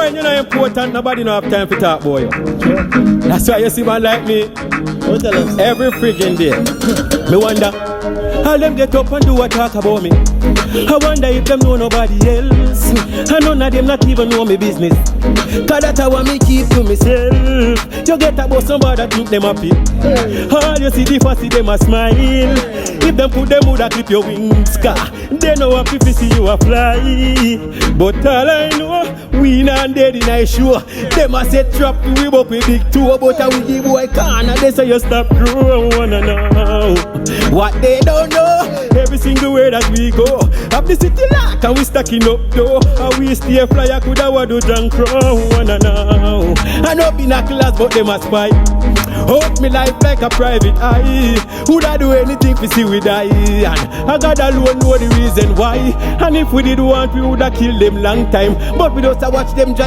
when you know important, nobody no have time for talk boy. That's why you see man like me every friggin' day. Me wonder how them get up and do a talk about me. I wonder if them know nobody else, and none of them not even know me business. Cause that's how I me keep to myself. You get about somebody that think them happy. All you see the first see them a smile. If them put them would clip your wings, car they know happy to see you a fly. But all I know, we not dead in I sure. Them a set trap to we up with big two, but a wiggy boy can't. They say you stop growing, wanna know what they don't know. Every single way that we go, up the city lock and we stacking up though. And we stay flyer, coulda what do John Crow, wanna know. I know binoculars, but them a spy. Hope me life like a private eye. Woulda do anything to see we die. And I God alone know the reason why. And if we did want, we woulda kill them long time. But we just watch them drive.